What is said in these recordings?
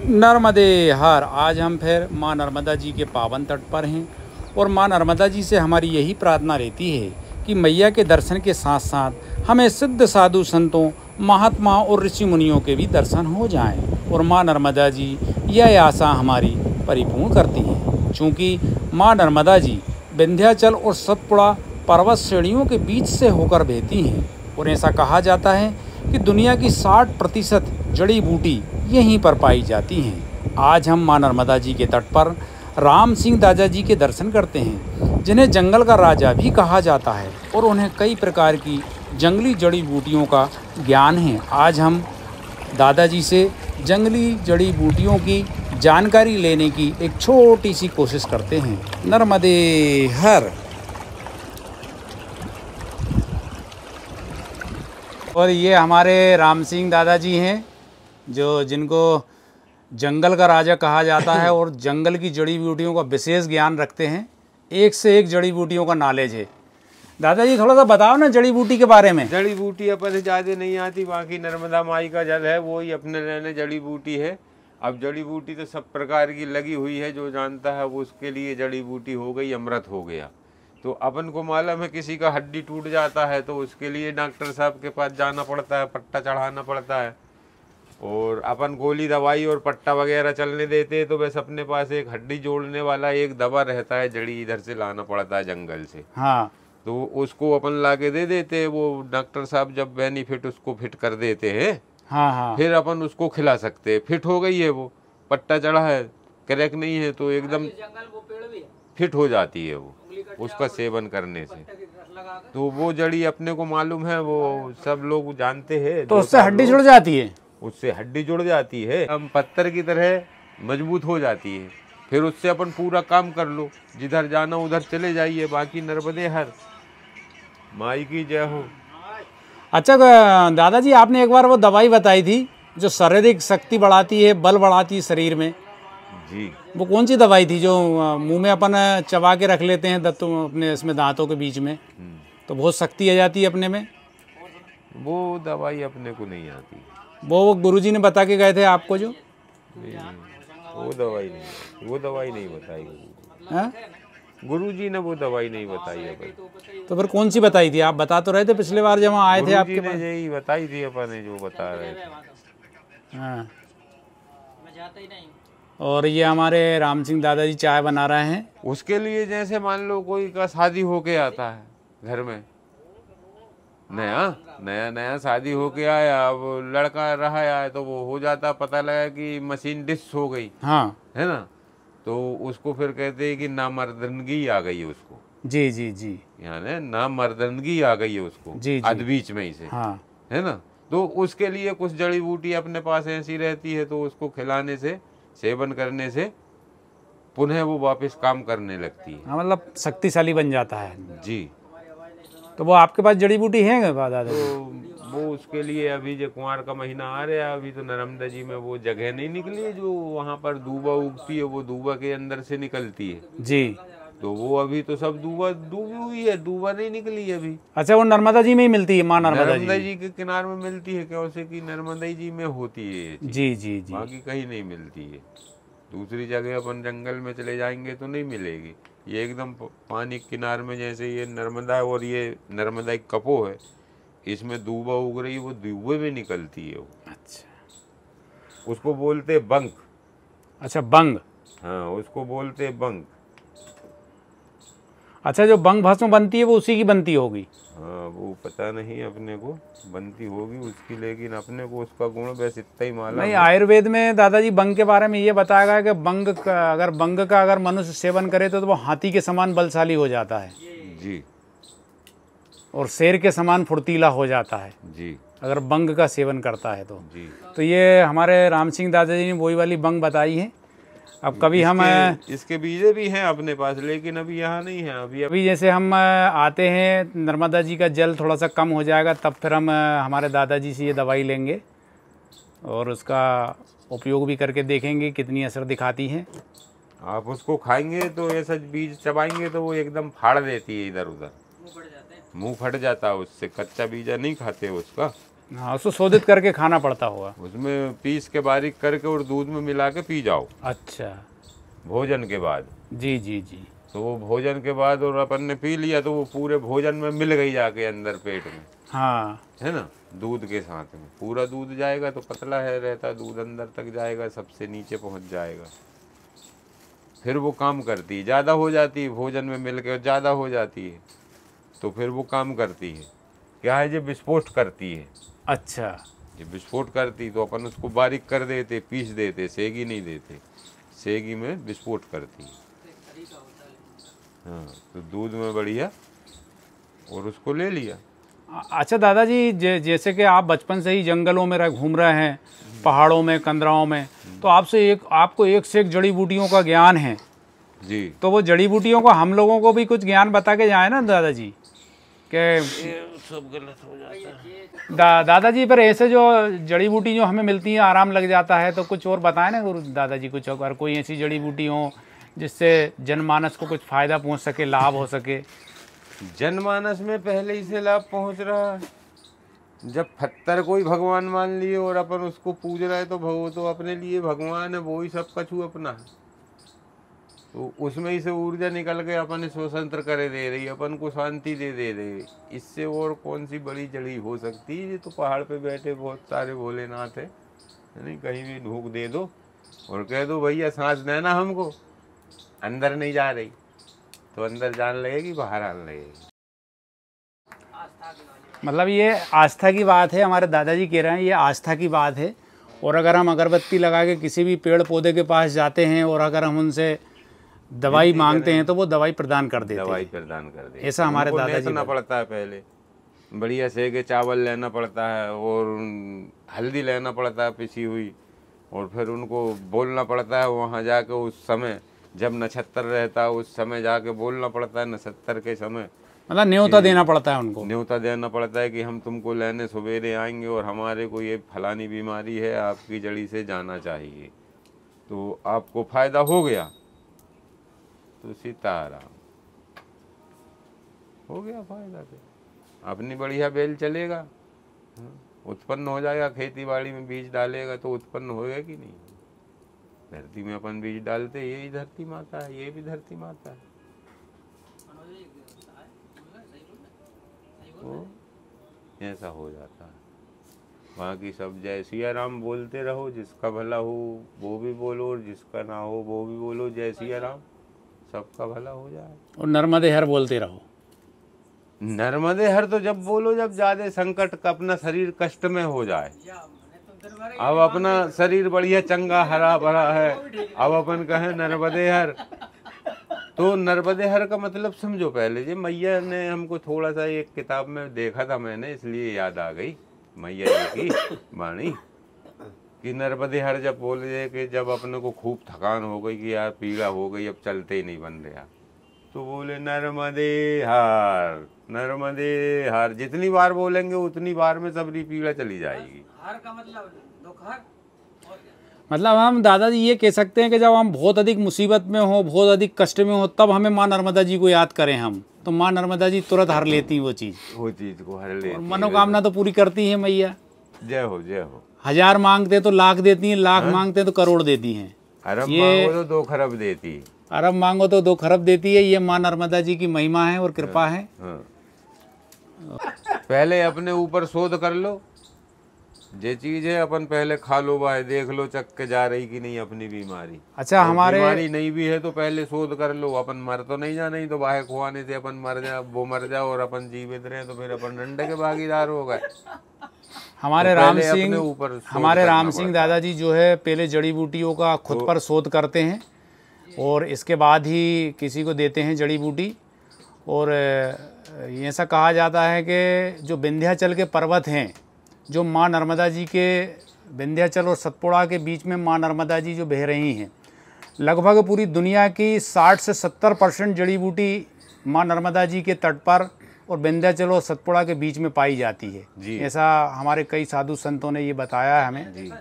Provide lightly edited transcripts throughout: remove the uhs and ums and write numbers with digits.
नर्मदे हर। आज हम फिर माँ नर्मदा जी के पावन तट पर हैं और माँ नर्मदा जी से हमारी यही प्रार्थना रहती है कि मैया के दर्शन के साथ साथ हमें सिद्ध साधु संतों, महात्मा और ऋषि मुनियों के भी दर्शन हो जाएं और माँ नर्मदा जी यह आशा हमारी परिपूर्ण करती हैं। चूँकि माँ नर्मदा जी विंध्याचल और सतपुड़ा पर्वत श्रेणियों के बीच से होकर बहती हैं और ऐसा कहा जाता है कि दुनिया की 60% जड़ी बूटी यहीं पर पाई जाती हैं। आज हम माँ नर्मदा जी के तट पर राम सिंह दादा जी के दर्शन करते हैं, जिन्हें जंगल का राजा भी कहा जाता है और उन्हें कई प्रकार की जंगली जड़ी बूटियों का ज्ञान है। आज हम दादाजी से जंगली जड़ी बूटियों की जानकारी लेने की एक छोटी सी कोशिश करते हैं। नर्मदे हर। और ये हमारे राम सिंह दादाजी हैं, जो जिनको जंगल का राजा कहा जाता है और जंगल की जड़ी बूटियों का विशेष ज्ञान रखते हैं। एक से एक जड़ी बूटियों का नॉलेज है। दादाजी थोड़ा सा बताओ ना जड़ी बूटी के बारे में। जड़ी बूटी अपन ज़्यादा नहीं आती, बाकी नर्मदा माई का जल है वो ही अपने रहने जड़ी बूटी है। अब जड़ी बूटी तो सब प्रकार की लगी हुई है, जो जानता है वो उसके लिए जड़ी बूटी हो गई, अमृत हो गया। तो अपन को मालूम है किसी का हड्डी टूट जाता है तो उसके लिए डॉक्टर साहब के पास जाना पड़ता है, पट्टा चढ़ाना पड़ता है, और अपन गोली दवाई और पट्टा वगैरह चलने देते हैं। तो बस अपने पास एक हड्डी जोड़ने वाला एक दवा रहता है, जड़ी इधर से लाना पड़ता है जंगल से। हाँ, तो उसको अपन ला के दे देते हैं, वो डॉक्टर साहब जब बेनिफिट उसको फिट कर देते हैं। हाँ हाँ, फिर अपन उसको खिला सकते हैं। फिट हो गई है, वो पट्टा चढ़ा है, क्रैक नहीं है, तो एकदम फिट हो जाती है वो उसका सेवन करने से। तो वो जड़ी अपने को मालूम है, वो सब लोग जानते हैं। तो उससे हड्डी जुड़ जाती है। उससे हड्डी जुड़ जाती है, हम पत्थर की तरह मजबूत हो जाती है। फिर उससे अपन पूरा काम कर लो, जिधर जाना उधर चले जाइए। बाकी नर्मदे हर माई की जय हो। अच्छा दादाजी, आपने एक बार वो दवाई बताई थी जो शारीरिक शक्ति बढ़ाती है, बल बढ़ाती है शरीर में जी। वो कौन सी दवाई थी जो मुंह में अपन चबा के रख लेते हैं अपने इसमें दांतों के बीच में, तो बहुत शक्ति आ जाती है अपने में? वो दवाई अपने को नहीं आती। वो गुरुजी ने बता के गए थे आपको जो? वो दवाई नहीं बताई हाँ? गुरुजी ने वो दवाई नहीं बताई है। तो फिर कौन सी बताई थी? आप बता तो रहे थे पिछले बार जब वहाँ आए थे आपके पास। यही बताई थी अपन जो बता रहे थे। हाँ। और ये हमारे राम सिंह दादाजी चाय बना रहे हैं। उसके लिए जैसे मान लो कोई का शादी होके आता है घर में, नया शादी होके आया, अब लड़का रहा है तो वो हो जाता, पता लगा कि मशीन डिस हो गई। हाँ, है ना, तो उसको फिर कहते हैं कि नामर्दनगी आ गई है उसको। जी जी जी, यानी नामर्दनगी आ गई है उसको जी जी, बीच में ही से। हाँ, है ना, तो उसके लिए कुछ जड़ी बूटी अपने पास ऐसी रहती है, तो उसको खिलाने से, सेवन करने से पुनः वो वापस काम करने लगती है। हाँ, मतलब शक्तिशाली बन जाता है जी। तो वो आपके पास जड़ी बूटी है दादा? तो वो उसके लिए अभी जो कुंवार का महीना आ रहा है, अभी तो नर्मदा जी में वो जगह नहीं निकली है जो वहाँ पर दूबा उगती है, वो दूबा के अंदर से निकलती है जी। तो वो अभी तो सब दूबा डूबी हुई है, दूबा नहीं निकली है अभी। अच्छा, वो नर्मदा जी में ही मिलती है? माँ नर्मदा जी के किनारे में मिलती है, क्योंकि कि नर्मदा जी में होती है। जी जी जी, बाकी कहीं नहीं मिलती है। दूसरी जगह अपन जंगल में चले जाएंगे तो नहीं मिलेगी। ये एकदम पानी किनारे में, जैसे ये नर्मदा और ये नर्मदा एक कपो है, इसमें दूबा उग रही है, वो दूबे में निकलती है वो। अच्छा, उसको बोलते बंक। अच्छा, बंग। हाँ, उसको बोलते बंक। अच्छा, जो बंग भस्म बनती है वो उसी की बनती होगी? हाँ, वो पता नहीं अपने को, बनती होगी उसकी, लेकिन अपने को उसका गुण बस इतना ही मालूम है। नहीं, आयुर्वेद में दादाजी बंग के बारे में ये बताया गया कि बंग का अगर मनुष्य सेवन करे तो वो हाथी के समान बलशाली हो जाता है जी, और शेर के समान फुर्तीला हो जाता है जी, अगर बंग का सेवन करता है तो। जी। तो ये हमारे राम सिंह दादाजी ने वही वाली बंग बताई है। अब कभी हम इसके बीजे भी हैं अपने पास, लेकिन अभी यहाँ नहीं है। अभी जैसे हम आते हैं, नर्मदा जी का जल थोड़ा सा कम हो जाएगा, तब फिर हम हमारे दादाजी से ये दवाई लेंगे और उसका उपयोग भी करके देखेंगे कितनी असर दिखाती है। आप उसको खाएंगे तो ऐसा बीज चबाएंगे तो वो एकदम फाड़ देती है इधर उधर, मुंह फट जाता है उससे। कच्चा बीजा नहीं खाते उसका, हाँ, उसको शोधित करके खाना पड़ता होगा। उसमें पीस के बारीक करके और दूध में मिला के पी जाओ। अच्छा। भोजन के बाद। जी जी जी। तो वो भोजन के बाद और अपन ने पी लिया तो वो पूरे भोजन में मिल गई जाके अंदर पेट में। हाँ, है ना, दूध के साथ में पूरा दूध जाएगा तो पतला है रहता, दूध अंदर तक जाएगा, सबसे नीचे पहुंच जाएगा। फिर वो काम करती है, ज़्यादा हो जाती है भोजन में मिल के, ज़्यादा हो जाती है तो फिर वो काम करती है, क्या है, जो विस्फोट करती है। अच्छा। जब विस्फोट करती तो अपन उसको बारीक कर देते, पीस देते, सेगी नहीं देते, सेगी में विस्फोट करती है। हाँ, तो दूध में बढ़िया और उसको ले लिया। अच्छा दादाजी, जैसे कि आप बचपन से ही जंगलों में घूम रहे हैं, पहाड़ों में, कंदराओं में, तो आपको एक से एक जड़ी बूटियों का ज्ञान है जी। तो वो जड़ी बूटियों को हम लोगों को भी कुछ ज्ञान बता के जाए ना दादाजी, के सब गलत हो जाता है। दादाजी पर ऐसे जो जड़ी बूटी जो हमें मिलती है आराम लग जाता है, तो कुछ और बताएं ना गुरु दादाजी, कुछ अगर कोई ऐसी जड़ी बूटी हो जिससे जनमानस को कुछ फायदा पहुंच सके, लाभ हो सके। जनमानस में पहले ही से लाभ पहुंच रहा है। जब पत्थर कोई भगवान मान लिए और अपन उसको पूज रहे हैं तो वो तो अपने लिए भगवान है, वो ही सब कछु अपना है। तो उसमें ही से ऊर्जा निकल के अपन स्वतंत्र करे दे रही, अपन को शांति दे रही। इससे और कौन सी बड़ी जड़ी हो सकती है। ये तो पहाड़ पे बैठे बहुत सारे भोलेनाथ है, नहीं, कहीं भी ढूक दे दो और कह दो भैया सांस देना हमको, अंदर नहीं जा रही तो अंदर जान लगेगी, बाहर आने लगेगी। मतलब ये आस्था की बात है, हमारे दादाजी कह रहे हैं ये आस्था की बात है। और अगर हम अगरबत्ती लगा के किसी भी पेड़ पौधे के पास जाते हैं और अगर हम उनसे दवाई मांगते हैं तो वो दवाई प्रदान कर देते हैं। दवाई प्रदान कर देते, ऐसा हमारे दादाजी लेना पड़ता है। पहले बढ़िया से के चावल लेना पड़ता है और हल्दी लेना पड़ता है पिसी हुई, और फिर उनको बोलना पड़ता है वहाँ जाके, उस समय जब नक्षत्र रहता है उस समय जाके बोलना पड़ता है, नक्षत्र के समय मतलब न्योता देना पड़ता है उनको, न्योता देना पड़ता है कि हम तुमको लेने सवेरे आएंगे और हमारे को ये फलानी बीमारी है, आपकी जड़ी से जाना चाहिए, तो आपको फायदा हो गया तो सीताराम हो गया फायदा। फिर अपनी बढ़िया बेल चलेगा, उत्पन्न हो जाएगा। खेती बाड़ी में बीज डालेगा तो उत्पन्न होगा कि नहीं। धरती में अपन बीज डालते, यही धरती माता है, ये भी धरती माता है। तो ऐसा हो जाता है। बाकी सब जय सिया राम बोलते रहो, जिसका भला हो वो भी बोलो और जिसका ना हो वो भी बोलो, जय सिया राम, सबका भला हो जाए। और नर्मदे हर बोलते रहो। नर्मदे हर तो जब बोलो जब ज्यादा संकट का अपना शरीर कष्ट में हो जाए। अब अपना शरीर बढ़िया चंगा हरा भरा है, अब अपन कहें नर्मदे हर, तो नर्मदे हर का मतलब समझो। पहले जी मैया ने हमको थोड़ा सा एक किताब में देखा था मैंने, इसलिए याद आ गई मैया जी की वाणी कि नर्मदे हर जब बोले कि जब अपने को खूब थकान हो गई कि यार पीड़ा हो गई, अब चलते ही नहीं बन रहा, तो बोले नर्मदे हर, नर्मदे हर। जितनी बार बोलेंगे उतनी बार में सबरी पीड़ा चली जाएगी। हर का मतलब दुख हर। मतलब हम दादाजी ये कह सकते हैं कि जब हम बहुत अधिक मुसीबत में हो, बहुत अधिक कष्ट में हो, तब हमें माँ नर्मदा जी को याद करें हम, तो माँ नर्मदा जी तुरंत हर लेती वो चीज़ को हर लेती। और मनोकामना तो पूरी करती है मैया। जय हो जय हो। 1000 मांगते तो लाख देती हैं, लाख मांगते तो करोड़ देती हैं, अरब मांगो तो 2 खरब देती है, अरब मांगो तो 2 खरब देती है। ये माँ नर्मदा जी की महिमा है और कृपा है। हाँ। पहले अपने ऊपर शोध कर लो, ये चीज है अपन पहले खा लो भाई, देख लो चक के जा रही कि नहीं अपनी बीमारी। अच्छा, हमारे बीमारी नहीं भी है तो पहले शोध कर लो। अपन मर तो नहीं जा, नहीं तो बाहे खुआने से अपन मर जा, वो मर जाओ और अपन जीवित रहे तो फिर अपन डंडे के भागीदार हो गए। हमारे तो राम पहले अपने सिंह, ऊपर हमारे राम सिंह दादाजी जो है पहले जड़ी बूटियों का खुद पर शोध करते हैं और इसके बाद ही किसी को देते हैं जड़ी बूटी। और ऐसा कहा जाता है कि जो विंध्याचल के पर्वत हैं, जो माँ नर्मदा जी के विंध्याचल और सतपुड़ा के बीच में माँ नर्मदा जी जो बह रही हैं, लगभग पूरी दुनिया की 60 से 70% जड़ी बूटी माँ नर्मदा जी के तट पर और विंध्याचल और सतपुड़ा के बीच में पाई जाती है। ऐसा हमारे कई साधु संतों ने ये बताया है हमें।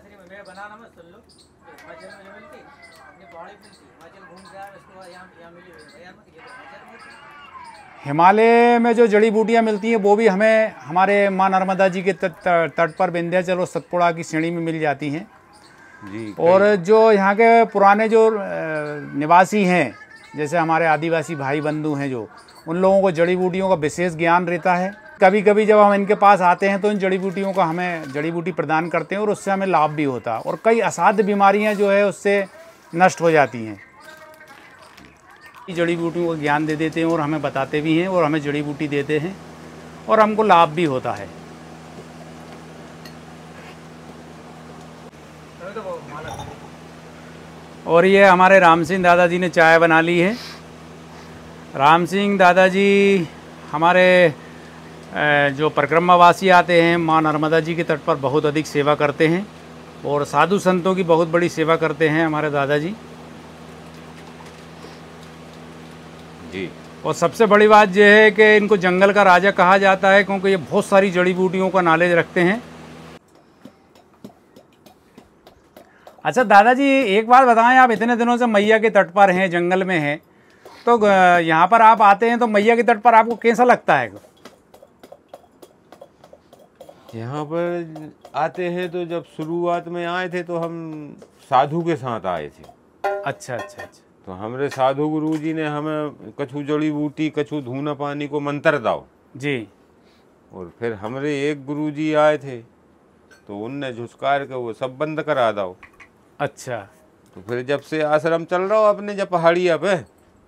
पहाड़ी मिलती है, हिमाचल घूम के आए उसके बाद यहाँ मिली हुई है यार, ये तो हिमाचल में थी। हिमालय में जो जड़ी बूटियाँ मिलती हैं वो भी हमें हमारे माँ नर्मदा जी के तट पर विंध्याचल और सतपुड़ा की श्रेणी में मिल जाती हैं। जी। और जो यहाँ के पुराने जो निवासी हैं, जैसे हमारे आदिवासी भाई बंधु हैं, जो उन लोगों को जड़ी बूटियों का विशेष ज्ञान रहता है। कभी कभी जब हम इनके पास आते हैं तो इन जड़ी बूटियों का हमें जड़ी बूटी प्रदान करते हैं और उससे हमें लाभ भी होता है और कई असाध्य बीमारियां जो है उससे नष्ट हो जाती हैं। जड़ी बूटियों को ज्ञान दे देते हैं और हमें बताते भी हैं और हमें जड़ी बूटी देते हैं और हमको लाभ भी होता है। और ये हमारे राम सिंह दादाजी ने चाय बना ली है। राम सिंह दादाजी हमारे जो परिक्रमावासी आते हैं माँ नर्मदा जी के तट पर बहुत अधिक सेवा करते हैं और साधु संतों की बहुत बड़ी सेवा करते हैं हमारे दादाजी जी। और सबसे बड़ी बात यह है कि इनको जंगल का राजा कहा जाता है क्योंकि ये बहुत सारी जड़ी बूटियों का नॉलेज रखते हैं। अच्छा दादाजी, एक बात बताएं, आप इतने दिनों से मैया के तट पर हैं, जंगल में हैं, तो यहाँ पर आप आते हैं तो मैया के तट पर आपको कैसा लगता है? यहाँ पर आते हैं तो जब शुरुआत में आए थे तो हम साधु के साथ आए थे। अच्छा अच्छा अच्छा। तो हमारे साधु गुरु जी ने हमें कछु जड़ी बूटी कछु धूना पानी को मंत्र दाओ जी। और फिर हमारे एक गुरु जी आए थे तो उनने झुसकार के वो सब बंद करा दाओ। अच्छा। तो फिर जब से आश्रम चल रहा हो अपने जब पहाड़िया पे।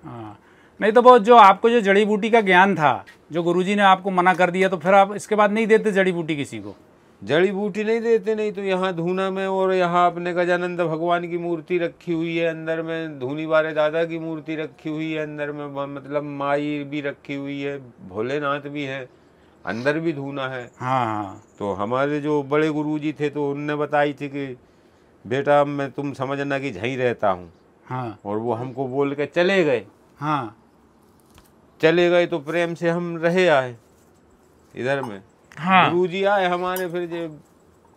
हाँ, नहीं तो वो जो आपको जो जड़ी बूटी का ज्ञान था, जो गुरुजी ने आपको मना कर दिया, तो फिर आप इसके बाद नहीं देते जड़ी बूटी किसी को? जड़ी बूटी नहीं देते, नहीं तो यहाँ धूना में और यहाँ अपने गजानंद भगवान की मूर्ति रखी हुई है, अंदर में धूनी वाले दादा की मूर्ति रखी हुई है, अंदर में मतलब माई भी रखी हुई है, भोलेनाथ भी है, अंदर भी धूना है। हाँ। तो हमारे जो बड़े गुरुजी थे तो उनने बताई थी कि बेटा मैं तुम समझना कि झही रहता हूँ। हाँ। और वो हमको बोल के चले गए। हाँ। चले गए तो प्रेम से हम रहे आए इधर में। हाँ। गुरुजी आए हमारे फिर जो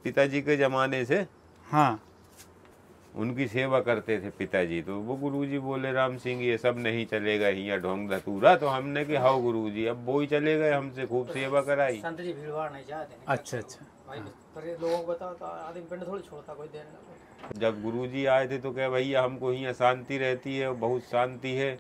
पिताजी के जमाने से। हाँ। उनकी सेवा करते थे पिताजी। तो वो गुरुजी बोले राम सिंह ये सब नहीं चलेगा, यहाँ ढोंग धतूरा। तो हमने कि हाँ गुरुजी, अब वो ही चले गए, हमसे खूब सेवा कराई। संत जी भीड़ भाड़ नहीं चाहते। अच्छा अच्छा। भाई पर ये लोगों को बताओ तो आदमी पिंड थोड़ी छोड़ता कोई देर ना। जब गुरुजी आए थे तो क्या भैया हमको यहाँ शांति रहती है, बहुत शांति है,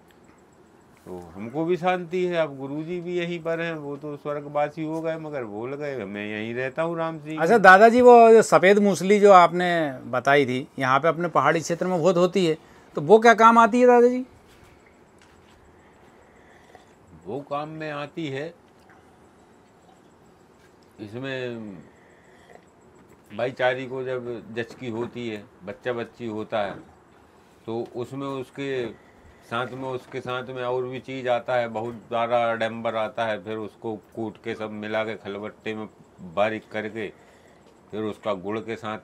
तो हमको भी शांति है। अब गुरुजी भी यहीं पर हैं, वो तो स्वर्गवासी हो गए मगर भूल गए, मैं यहीं रहता हूँ राम सिंह। अच्छा दादाजी, वो सफ़ेद मूसली जो आपने बताई थी यहाँ पे अपने पहाड़ी क्षेत्र में बहुत होती है, तो वो क्या काम आती है दादाजी? वो काम में आती है, इसमें भाईचारी को जब जचकी होती है, बच्चा बच्ची होता है, तो उसमें उसके साथ में और भी चीज़ आता है, बहुत सारा डैम्बर आता है, फिर उसको कूट के सब मिला के खलबट्टे में बारीक करके फिर उसका गुड़ के साथ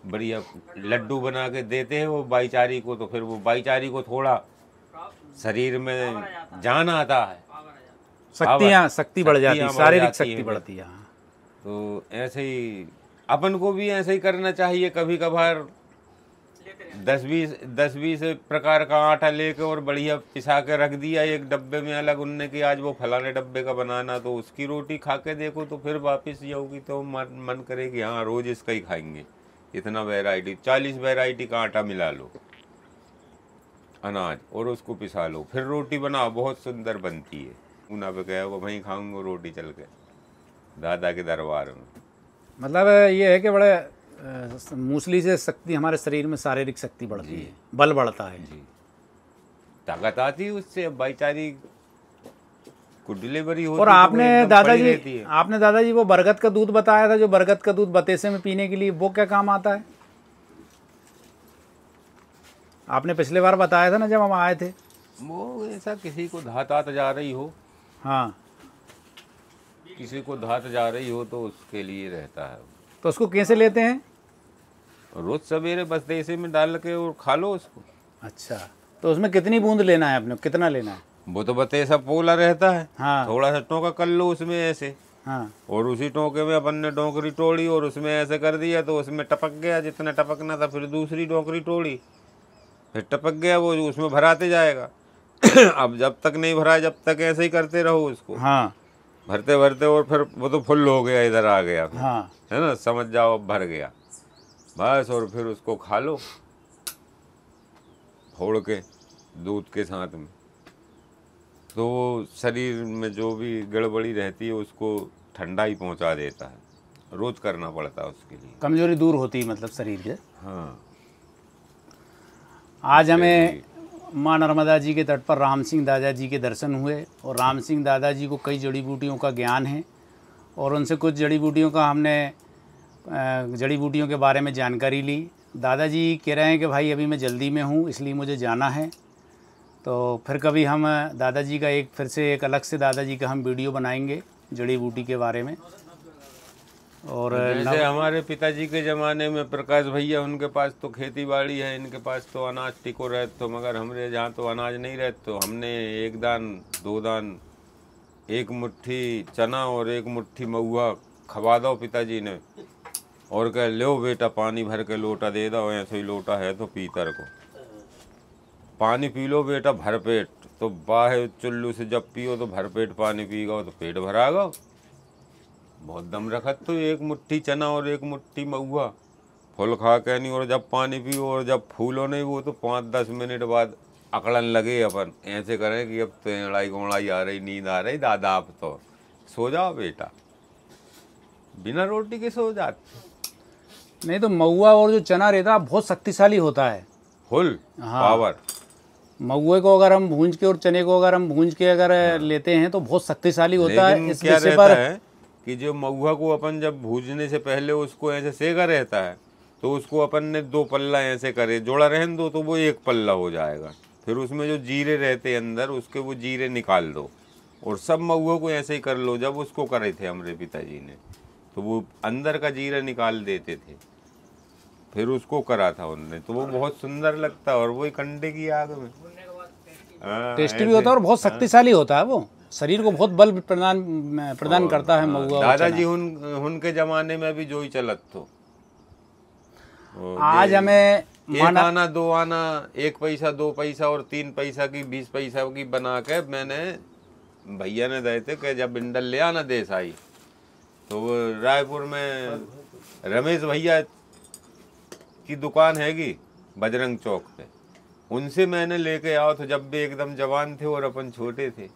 बढ़िया लड्डू बना के देते हैं वो भाईचारी को। तो फिर वो भाईचारी को थोड़ा शरीर में जान आता है, शक्ति बढ़ जाती है, शारीरिक शक्ति बढ़ती है। तो ऐसे ही अपन को भी ऐसे ही करना चाहिए। कभी कभार 10-20 प्रकार का आटा लेके और बढ़िया पिसा के रख दिया एक डब्बे में अलग, उनने कि आज वो फलाने डब्बे का बनाना, तो उसकी रोटी खा के देखो तो फिर वापस जाओगी तो मन करे कि हाँ रोज इसका ही खाएंगे। इतना वैरायटी, 40 वैरायटी का आटा मिला लो अनाज और उसको पिसा लो, फिर रोटी बनाओ, बहुत सुंदर बनती है। ऊना पे गया वो वहीं खाऊंगा रोटी चल के दादा के दरबार में। मतलब ये है कि बड़े मूसली से शक्ति हमारे शरीर में शारीरिक शक्ति बढ़ती है, बल बढ़ता है जी, ताकत आती है उससे, भाईचारी को डिलीवरी होती है। और आपने दादाजी वो बरगद का दूध बताया था, जो बरगद का दूध बतेसे में पीने के लिए, वो क्या काम आता है? आपने पिछले बार बताया था ना जब हम आए थे। वो ऐसा किसी को धात जा रही हो, हाँ, किसी को धात जा रही हो तो उसके लिए रहता है। तो उसको कैसे लेते हैं? रोज सवेरे बस देसे में डाल के और खा लो उसको। अच्छा, तो उसमें कितनी बूंद लेना है अपने, कितना लेना है? वो तो बतेसा पोला रहता है। हाँ। थोड़ा सा टोंका कर लो उसमें ऐसे। हाँ। और उसी टोंके में अपन ने डोंकरी तोड़ी और उसमें ऐसे कर दिया तो उसमें टपक गया, जितना टपकना था, फिर दूसरी डोंकरी तोड़ी फिर टपक गया वो, उसमें भराते जाएगा। अब जब तक नहीं भरा, जब तक ऐसे ही करते रहो उसको, हाँ भरते भरते, और फिर वो तो फुल हो गया, इधर आ गया फिर, हाँ। है ना, समझ जाओ अब भर गया बस। और फिर उसको खा लो फोड़ के दूध के साथ में, तो वो शरीर में जो भी गड़बड़ी रहती है उसको ठंडा ही पहुंचा देता है। रोज करना पड़ता है उसके लिए, कमजोरी दूर होती है मतलब शरीर के। हाँ। आज हमें माँ नर्मदा जी के तट पर राम सिंह दादा जी के दर्शन हुए, और राम सिंह दादा जी को कई जड़ी बूटियों का ज्ञान है, और उनसे कुछ जड़ी बूटियों का हमने जड़ी बूटियों के बारे में जानकारी ली। दादाजी कह रहे हैं कि भाई अभी मैं जल्दी में हूँ, इसलिए मुझे जाना है, तो फिर कभी हम दादाजी का फिर से एक अलग से दादाजी का हम वीडियो बनाएंगे जड़ी बूटी के बारे में। और जैसे हमारे पिताजी के ज़माने में प्रकाश भैया, उनके पास तो खेती बाड़ी है, इनके पास तो अनाज टिको रहते, तो मगर हमारे जहाँ तो अनाज नहीं रहते, तो हमने 1 दान 2 दान 1 मुट्ठी चना और 1 मुट्ठी महुआ खवा दो पिताजी ने, और कह लो बेटा पानी भर के लोटा दे दो, ऐसे ही लोटा है तो पीतर को, पानी पी लो बेटा भर पेट। तो बाहर चुल्लू से जब पियो तो भर पेट पानी पीगा तो पेट भरागा। बहुत दम रखत तो 1 मुट्ठी चना और 1 मुट्ठी महुआ फुल खा के नहीं, और जब पानी पियो और जब फूलो नहीं, वो तो 5-10 मिनट बाद अकड़न लगे, अपन ऐसे करें कि अब तो लड़ाई गोड़ाई आ रही, नींद आ रही, दादा आप तो सो जाओ बेटा, बिना रोटी के सो जाते। नहीं तो महुआ और जो चना रहता है बहुत शक्तिशाली होता है, फुल पावर। महुए को अगर हम भूंज के और चने को अगर हम भूंज के अगर लेते हैं तो बहुत शक्तिशाली होता है। लेकिन इस क्या विषय रहता पर है कि जो महुआ को अपन जब भूजने से पहले उसको ऐसे सेका रहता है, तो उसको अपन ने 2 पल्ला ऐसे करे, जोड़ा रहने दो तो वो 1 पल्ला हो जाएगा। फिर उसमें जो जीरे रहते अंदर, उसके वो जीरे निकाल दो, और सब महुआ को ऐसे ही कर लो। जब उसको करे थे हमारे पिताजी ने, तो वो अंदर का जीरा निकाल देते थे, फिर उसको करा था उनने, तो वो बहुत सुंदर लगता है। और वही कंडे की आग में टेस्टी भी होता है और बहुत शक्तिशाली होता है, वो शरीर को बहुत बल प्रदान करता है महुआ। दादाजी उनके जमाने में भी जो ही चलत तो आज हमें 1 आना 2 आना 1 पैसा 2 पैसा और 3 पैसा की 20 पैसा की बना के मैंने भैया ने दे थे कि जब बिंडल ले आना देसाई, तो वो रायपुर में रमेश भैया की दुकान हैगी बजरंग चौक पे, उनसे मैंने लेके आओ। तो जब भी एकदम जवान थे और अपन छोटे थे,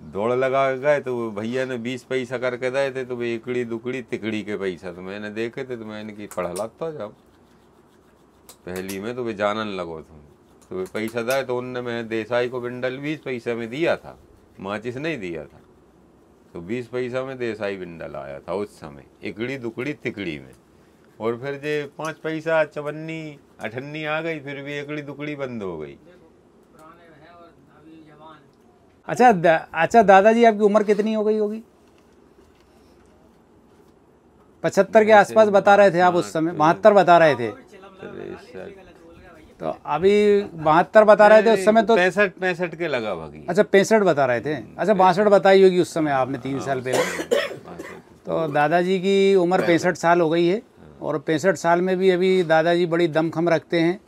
दौड़ लगा गए, तो भैया ने 20 पैसा करके दे थे, तो वे 1 दुकड़ी तिकड़ी के पैसा तो मैंने देखे थे, तो मैंने की पढ़ा लगता जब पहली में, तो वे जानन लगो तुम, तो वे पैसा दे, तो उनने मैं देसाई को बिंडल 20 पैसा में दिया था, माचिस नहीं दिया था, तो 20 पैसा में देसाई बिंडल आया था उस समय, 1 दुकड़ी तिकड़ी में। और फिर जे 5 पैसा चवन्नी 98 आ गई, फिर भी 1 दुकड़ी बंद हो गई। अच्छा दादाजी आपकी उम्र कितनी हो गई होगी? 75 के आसपास बता रहे थे आप उस समय, 72 बता रहे थे, तो अभी 72 बता रहे थे उस समय, तो 65 के लगा भागी। अच्छा 65 बता रहे थे, अच्छा 62 बताई होगी उस समय आपने 3 साल पहले। तो दादाजी की उम्र 65 साल हो गई है, और 65 साल में भी अभी दादाजी बड़ी दमखम रखते हैं,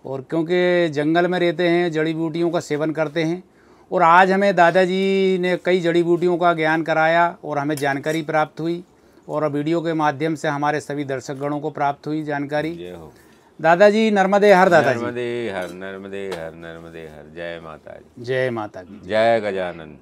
और क्योंकि जंगल में रहते हैं, जड़ी बूटियों का सेवन करते हैं। और आज हमें दादाजी ने कई जड़ी बूटियों का ज्ञान कराया और हमें जानकारी प्राप्त हुई, और वीडियो के माध्यम से हमारे सभी दर्शकगणों को प्राप्त हुई जानकारी। दादाजी नर्मदे हर, दादाजी नर्मदे हर, नर्मदे हर, नर्मदे हर। जय माता जी, जय माता की, जय गजानन।